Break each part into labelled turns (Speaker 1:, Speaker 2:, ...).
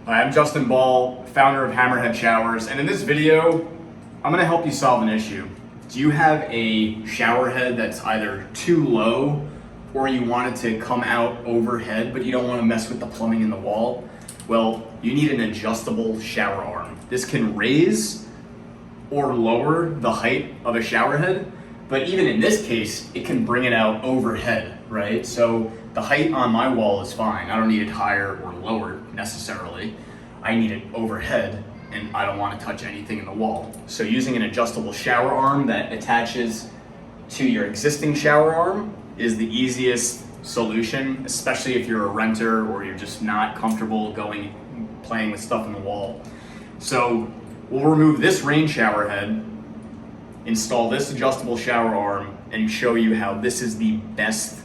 Speaker 1: Hi, I'm Justin Ball, founder of HammerHead Showers, and in this video, I'm going to help you solve an issue. Do you have a shower head that's either too low or you want it to come out overhead, but you don't want to mess with the plumbing in the wall? Well, you need an adjustable shower arm. This can raise or lower the height of a shower head, but even in this case, it can bring it out overhead, right? So the height on my wall is fine. I don't need it higher or lower necessarily. I need it overhead, and I don't want to touch anything in the wall. So using an adjustable shower arm that attaches to your existing shower arm is the easiest solution, especially if you're a renter or you're just not comfortable playing with stuff in the wall. So we'll remove this rain shower head, install this adjustable shower arm, and show you how this is the best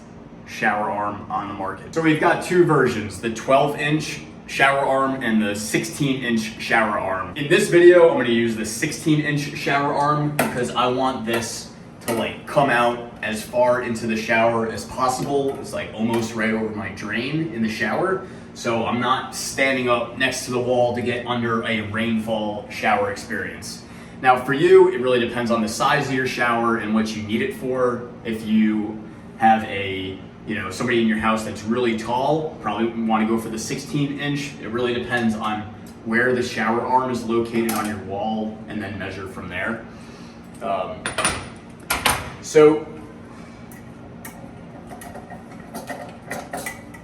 Speaker 1: shower arm on the market. So we've got two versions, the 12-inch shower arm and the 16-inch shower arm. In this video, I'm going to use the 16-inch shower arm because I want this to come out as far into the shower as possible. It's almost right over my drain in the shower. So I'm not standing up next to the wall to get under a rainfall shower experience. Now for you, it really depends on the size of your shower and what you need it for. If you have somebody in your house that's really tall, probably want to go for the 16-inch. It really depends on where the shower arm is located on your wall and then measure from there. So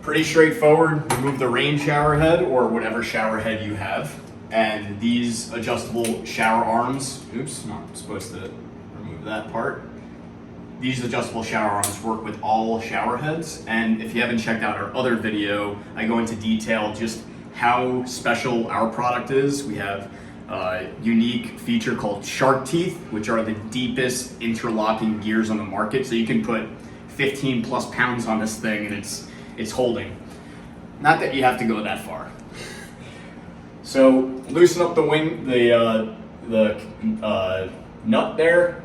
Speaker 1: pretty straightforward. Remove the rain shower head or whatever shower head you have. And these adjustable shower arms, oops, not supposed to remove that part. These adjustable shower arms work with all shower heads. And if you haven't checked out our other video, I go into detail just how special our product is. We have a unique feature called shark teeth, which are the deepest interlocking gears on the market. So you can put 15 plus pounds on this thing and it's holding. Not that you have to go that far. So loosen up the nut there,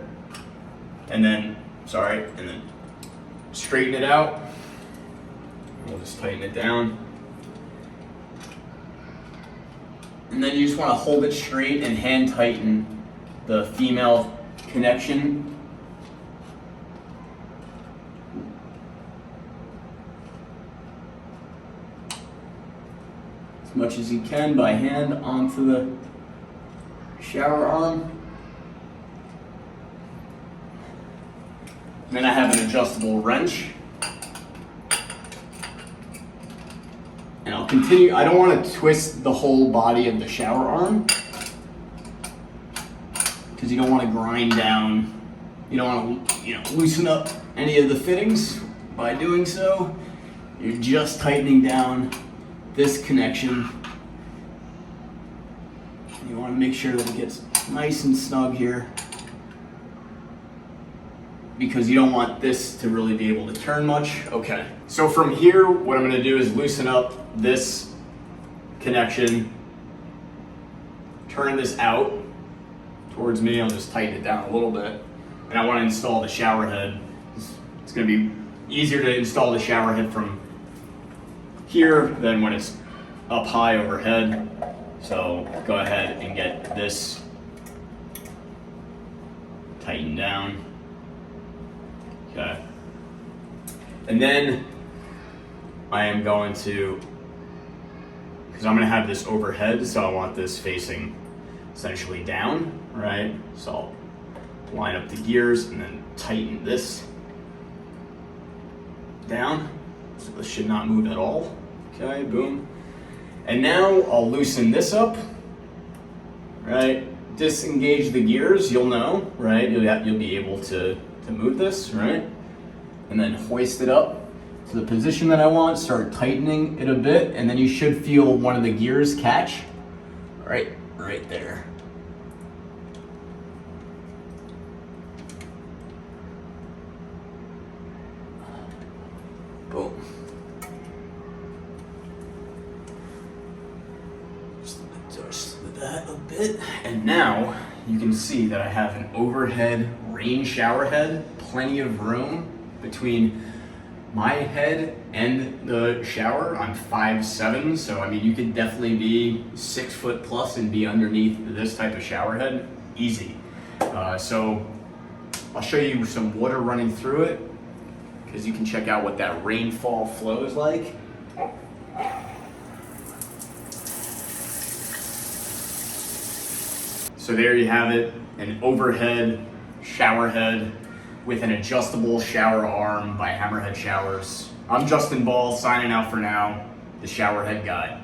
Speaker 1: and then straighten it out. We'll just tighten it down. And then you just want to hold it straight and hand tighten the female connection. As much as you can by hand onto the shower arm. Then I have an adjustable wrench. And I'll continue. I don't want to twist the whole body of the shower arm because you don't want to grind down. You don't want to, loosen up any of the fittings by doing so. You're just tightening down this connection. You want to make sure that it gets nice and snug here because you don't want this to really be able to turn much. Okay, so from here, what I'm going to do is loosen up this connection, turn this out towards me. I'll just tighten it down a little bit. And I want to install the shower head. It's going to be easier to install the shower head from here than when it's up high overhead. So go ahead and get this tightened down. Okay. And then I am going to, because I'm going to have this overhead, so I want this facing essentially down, right? So I'll line up the gears and then tighten this down. So this should not move at all. Okay, boom. And now I'll loosen this up, right? Disengage the gears, you'll know, right? You'll be able to move this, right? And then hoist it up to the position that I want, start tightening it a bit, and then you should feel one of the gears catch right there. Boom. Just with that a bit. And now you can see that I have an overhead rain shower head, plenty of room between my head and the shower, I'm 5'7", so I mean you could definitely be 6 foot plus and be underneath this type of shower head, easy. So I'll show you some water running through it, because you can check out what that rainfall flow is like. So there you have it, an overhead shower head with an adjustable shower arm by HammerHead Showers. I'm Justin Ball, signing out for now, the Shower Head Guy.